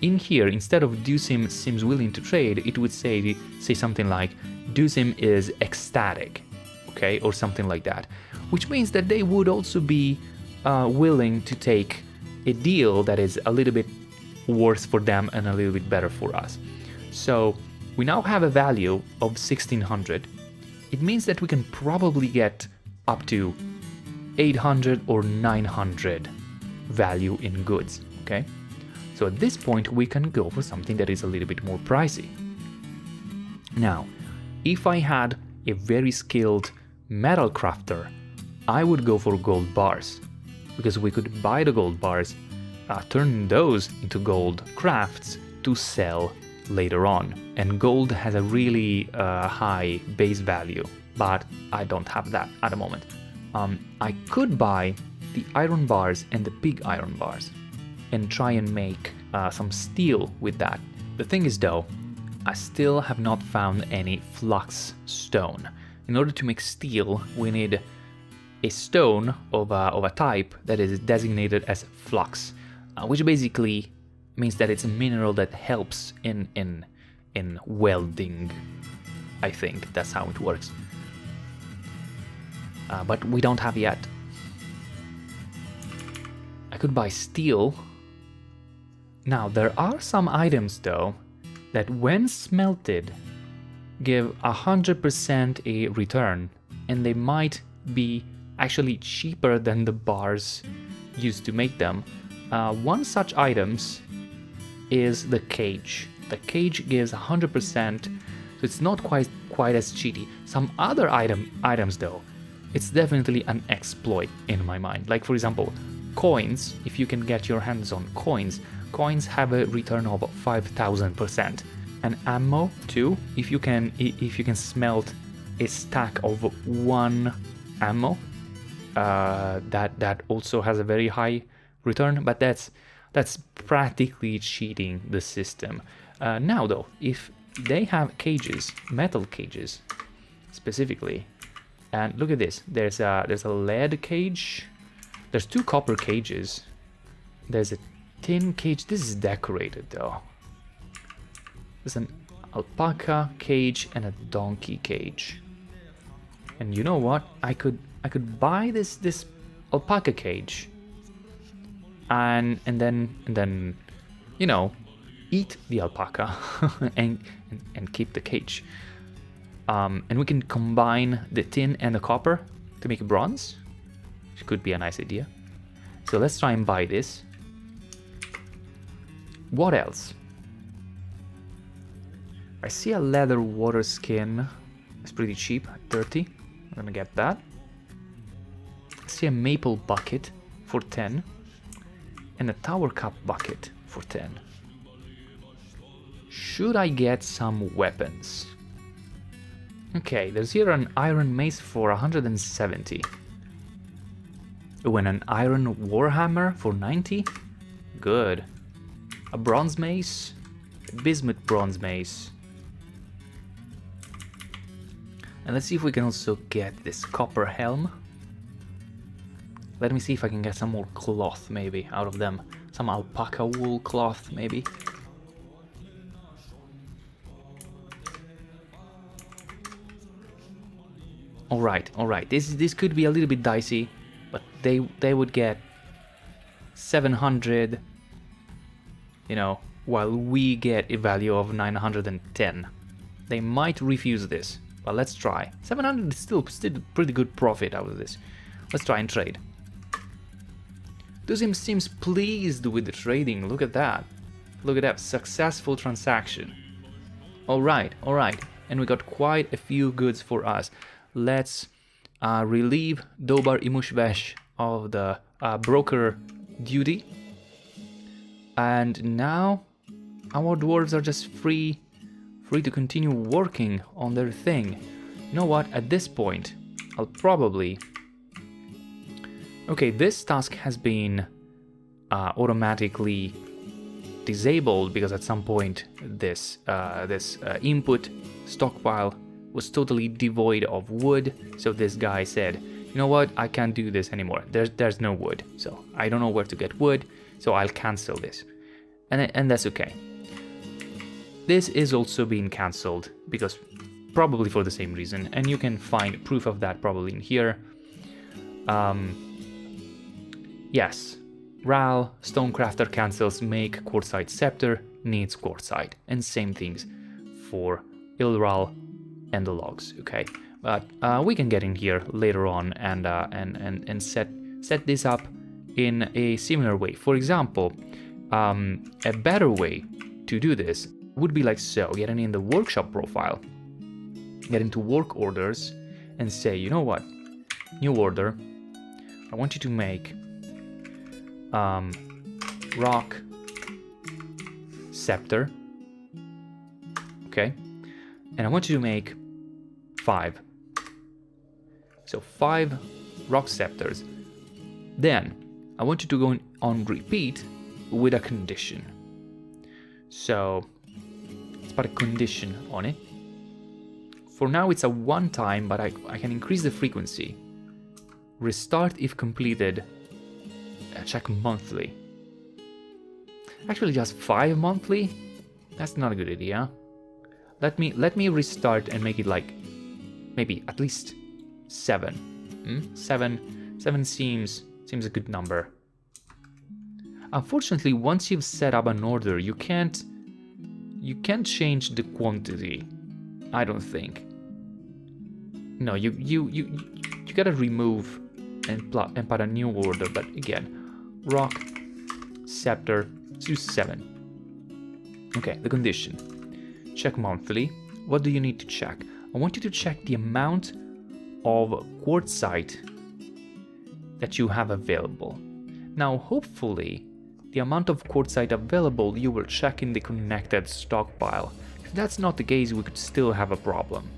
in here, instead of Dusim seems willing to trade, it would say something like Dusim is ecstatic, okay, or something like that, which means that they would also be willing to take a deal that is a little bit worse for them and a little bit better for us. So we now have a value of 1600. It means that we can probably get up to 800 or 900 value in goods, okay? So at this point we can go for something that is a little bit more pricey. Now, if I had a very skilled metal crafter, I would go for gold bars, because we could buy the gold bars, turn those into gold crafts to sell later on. And gold has a really high base value, but I don't have that at the moment. I could buy the iron bars and the pig iron bars and try and make some steel with that. The thing is though, I still have not found any flux stone. In order to make steel, we need a stone of a type that is designated as flux, which basically means that it's a mineral that helps in welding. I think that's how it works. But we don't have yet. I could buy steel. Now, there are some items though that when smelted give 100% a return, and they might be actually cheaper than the bars used to make them. One such items is the cage. The cage gives 100%, so it's not quite as cheaty. Some other items though, it's definitely an exploit in my mind. Like for example, coins. If you can get your hands on coins have a return of 5,000%. And ammo too. If you can smelt a stack of 1 ammo, that also has a very high return. But that's practically cheating the system. Now though, if they have cages, metal cages specifically, and look at this, there's a lead cage, there's 2 copper cages, there's a tin cage. This is decorated though. There's an alpaca cage and a donkey cage. And you know what? I could buy this alpaca cage and then you know, eat the alpaca and keep the cage. And we can combine the tin and the copper to make bronze, which could be a nice idea. So let's try and buy this. What else? I see a leather water skin. It's pretty cheap, 30. I'm gonna get that. I see a maple bucket for 10. And a tower cup bucket for 10. Should I get some weapons? Okay, there's here an iron mace for 170. Oh, and an iron warhammer for 90? Good. A bronze mace? A bismuth bronze mace. And let's see if we can also get this copper helm. Let me see if I can get some more cloth, maybe, out of them. Some alpaca wool cloth, maybe. Alright. This could be a little bit dicey, but they would get 700, you know, while we get a value of 910. They might refuse this, but let's try. 700 is still pretty good profit out of this. Let's try and trade. Duzim seems pleased with the trading. Look at that. Look at that successful transaction. Alright. And we got quite a few goods for us. Let's relieve Dobar Imushvesh of the broker duty. And now our dwarves are just free to continue working on their thing. You know what? At this point, I'll probably... Okay, this task has been automatically disabled because at some point this input stockpile was totally devoid of wood. So this guy said, you know what, I can't do this anymore. There's no wood, so I don't know where to get wood, so I'll cancel this, and that's okay. This is also being cancelled because probably for the same reason, and you can find proof of that probably in here. Yes, Ral, Stonecrafter cancels make quartzite scepter, needs quartzite, and same things for Ilral and the logs, okay? But we can get in here later on and set this up in a similar way. For example, a better way to do this would be like so: getting in the workshop profile, get into work orders, and say, you know what, new order, I want you to make rock scepter, okay, and I want you to make 5. So 5 rock scepters. Then I want you to go on repeat with a condition. So let's put a condition on it. For now it's a one time, but I can increase the frequency. Restart if completed. Check monthly. Actually, just 5 monthly? That's not a good idea. Let me restart and make it like maybe at least 7. 7 seems a good number. Unfortunately, once you've set up an order, you can't change the quantity. I don't think. No, you gotta remove and put a new order. But again, rock scepter, let's do 7. Okay, the condition. Check monthly. What do you need to check? I want you to check the amount of quartzite that you have available. Now, hopefully, the amount of quartzite available you will check in the connected stockpile. If that's not the case, we could still have a problem.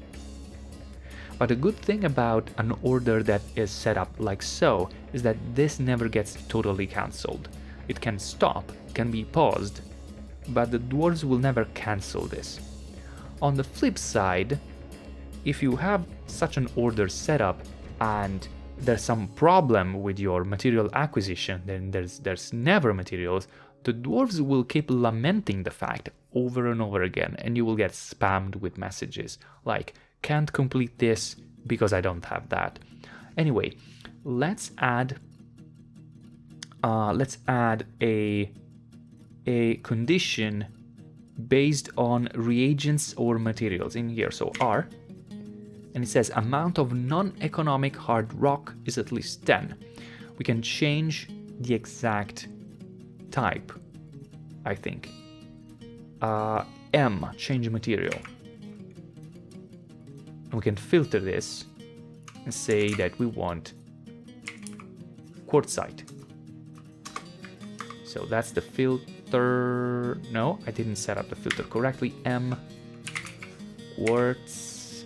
But the good thing about an order that is set up like so is that this never gets totally cancelled. It can stop, it can be paused, but the dwarves will never cancel this. On the flip side, if you have such an order set up and there's some problem with your material acquisition, then there's never materials, the dwarves will keep lamenting the fact over and over again, and you will get spammed with messages like, can't complete this because I don't have that. Anyway, let's add a condition based on reagents or materials in here. So R, and it says amount of non-economic hard rock is at least 10. We can change the exact type, I think. M, change material. And we can filter this and say that we want quartzite. So that's the filter. No, I didn't set up the filter correctly. M, quartz,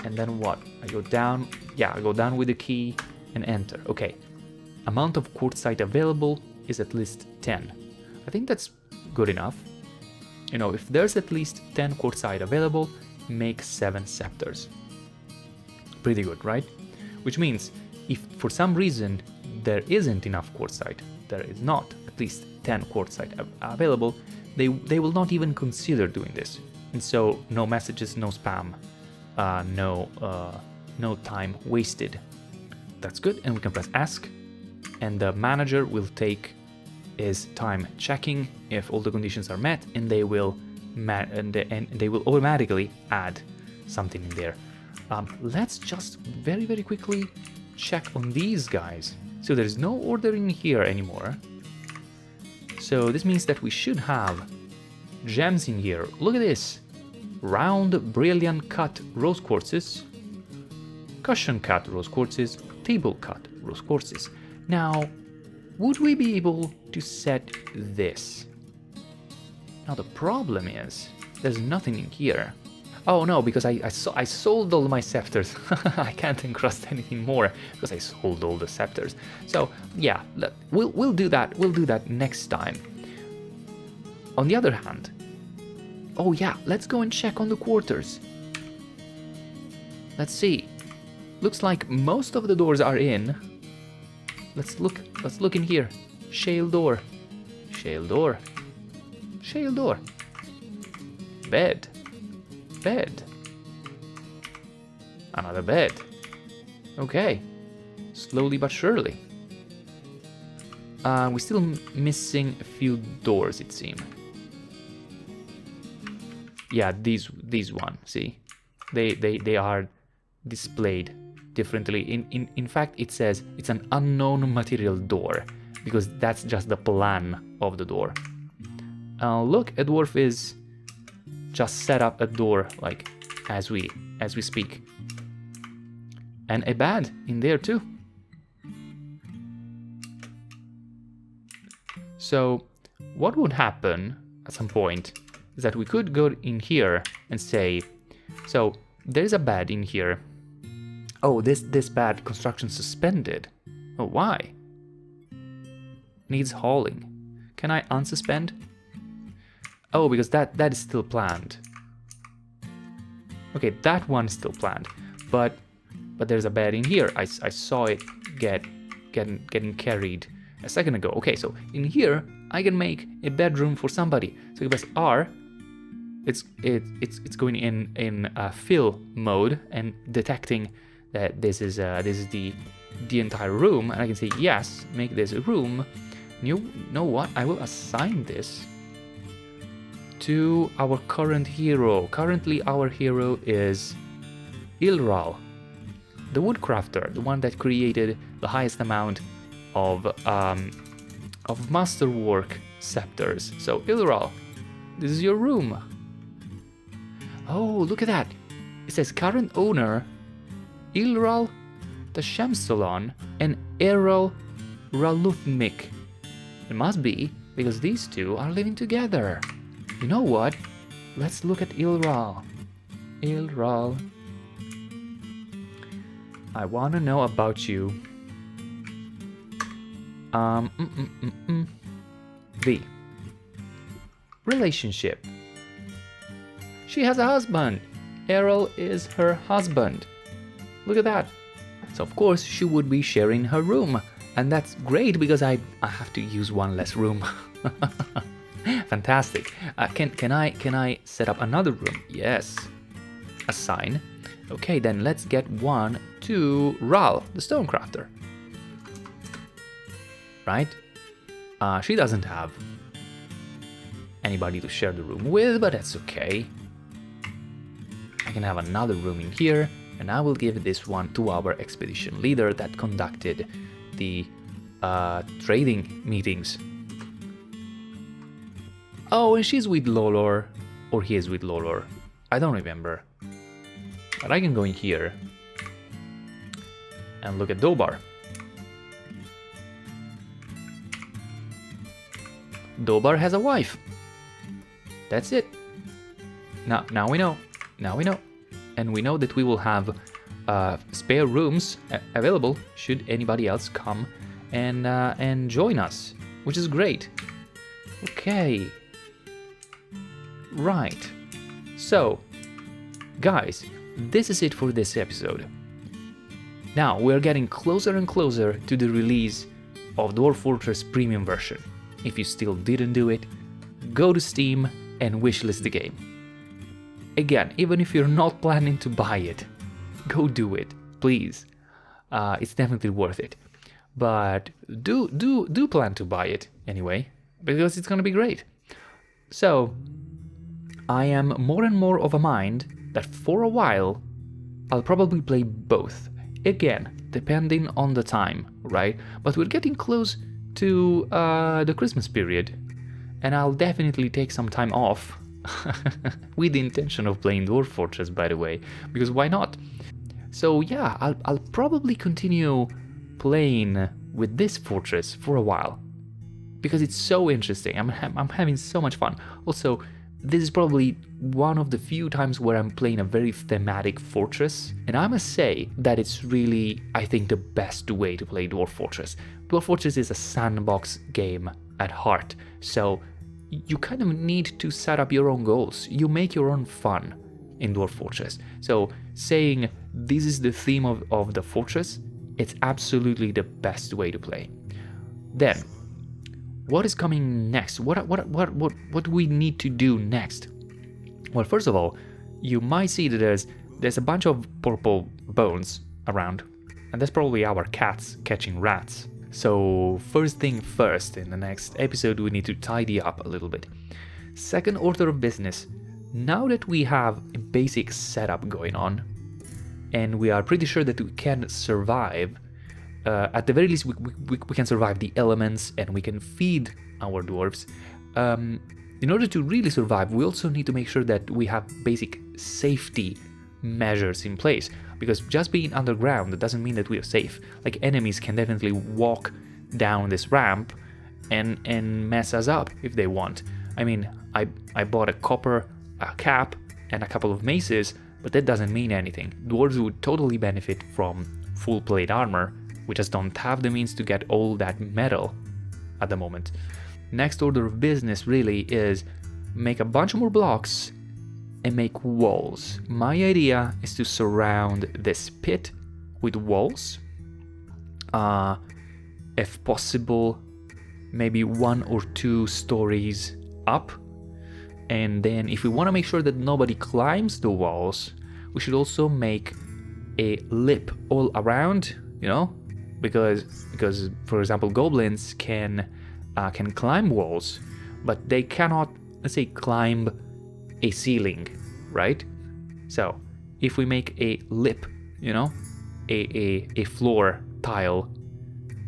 and then what? I go down. Yeah, I go down with the key and enter. Okay. Amount of quartzite available is at least 10. I think that's good enough. You know, if there's at least 10 quartzite available, make 7 scepters. Pretty good, right? Which means if for some reason there isn't enough quartzite, there is not at least 10 quartzite available, they will not even consider doing this. And so no messages, no spam, no time wasted. That's good, and we can press ask, and the manager will take his time checking if all the conditions are met, and they will they will automatically add something in there. Let's just very quickly check on these guys. So there's no order in here anymore. So this means that we should have gems in here. Look at this. Round brilliant cut rose quartzes, cushion cut rose quartzes, table cut rose quartzes. Now, would we be able to set this? Now the problem is, there's nothing in here. Oh no, because I sold all my scepters. I can't encrust anything more because I sold all the scepters. So yeah, we'll do that. We'll do that next time. On the other hand, oh yeah, let's go and check on the quarters. Let's see. Looks like most of the doors are in. Let's look in here. Shale door. Shale door. Shale door. Bed. Bed. Another bed. Okay. Slowly but surely. We're still missing a few doors, it seems. Yeah, these one, see? They are displayed differently. In fact, it says it's an unknown material door, because that's just the plan of the door. Look, a dwarf is just set up a door like as we speak, and a bed in there too. So what would happen at some point is that we could go in here and say, so there's a bed in here. Oh, this bed construction suspended. Oh, why? Needs hauling. Can I unsuspend? Oh, because that is still planned. Okay, that one's still planned, but there's a bed in here. I saw it getting carried a second ago. Okay, so in here I can make a bedroom for somebody. So you press R. It's going in fill mode and detecting that this is the entire room, and I can say yes, make this a room. You know what? I will assign this to our current hero. Currently, our hero is Ilral, the woodcrafter, the one that created the highest amount of Masterwork scepters. So Ilral, this is your room. Oh, look at that! It says current owner Ilral the Shemsolon and Errol Ralufmik. It must be because these two are living together. You know what? Let's look at Ilral. Ilral. I want to know about you. V. Relationship. She has a husband. Errol is her husband. Look at that. So of course she would be sharing her room. And that's great because I have to use one less room. Fantastic. Can I set up another room? Yes. Assign. Okay, then let's get one to Ral, the stonecrafter. Right? She doesn't have anybody to share the room with, but that's okay. I can have another room in here, and I will give this one to our expedition leader that conducted the trading meetings. Oh, and she's with Lolor, or he is with Lolor. I don't remember. But I can go in here and look at Dobar. Dobar has a wife. That's it. Now we know. Now we know. And we know that we will have spare rooms available should anybody else come and join us, which is great. Okay. Right. So, guys, this is it for this episode. Now, we're getting closer and closer to the release of Dwarf Fortress Premium version. If you still didn't do it, go to Steam and wishlist the game. Again, even if you're not planning to buy it, go do it, please. It's definitely worth it. But do plan to buy it anyway, because it's gonna be great. So, I am more and more of a mind that for a while, I'll probably play both. Again, depending on the time, right? But we're getting close to the Christmas period, and I'll definitely take some time off with the intention of playing Dwarf Fortress, by the way, because why not? So yeah, I'll probably continue playing with this fortress for a while because it's so interesting. I'm having so much fun. Also, this is probably one of the few times where I'm playing a very thematic fortress, and I must say that it's really, I think, the best way to play Dwarf Fortress. Dwarf Fortress is a sandbox game at heart, so you kind of need to set up your own goals. You make your own fun in Dwarf Fortress. So saying this is the theme of the fortress, it's absolutely the best way to play. Then, what is coming next? What do we need to do next? Well, first of all, you might see that there's a bunch of purple bones around, and that's probably our cats catching rats. So first thing first, in the next episode we need to tidy up a little bit. Second order of business, now that we have a basic setup going on, and we are pretty sure that we can survive, at the very least we can survive the elements and we can feed our dwarves. In order to really survive, we also need to make sure that we have basic safety measures in place, because just being underground doesn't mean that we are safe. Like, enemies can definitely walk down this ramp and mess us up if they want. I mean, I bought a copper cap and a couple of maces, but that doesn't mean anything. Dwarves would totally benefit from full plate armor. We just don't have the means to get all that metal at the moment. Next order of business really is make a bunch more blocks and make walls. My idea is to surround this pit with walls. If possible, maybe 1 or 2 stories up. And then if we want to make sure that nobody climbs the walls, we should also make a lip all around, you know? Because for example, goblins can climb walls, but they cannot, let's say, climb a ceiling, right? So if we make a lip, you know, a floor tile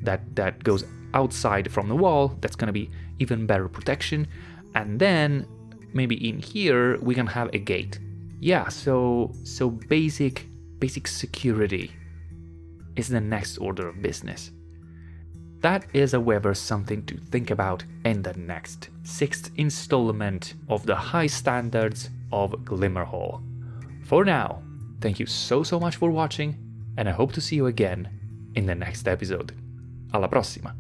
that goes outside from the wall, that's gonna be even better protection. And then maybe in here we can have a gate. Yeah, so basic security is the next order of business. That is, however, something to think about in the next 6th installment of the high standards of Glimmerhall. For now, thank you so much for watching, and I hope to see you again in the next episode. Alla prossima!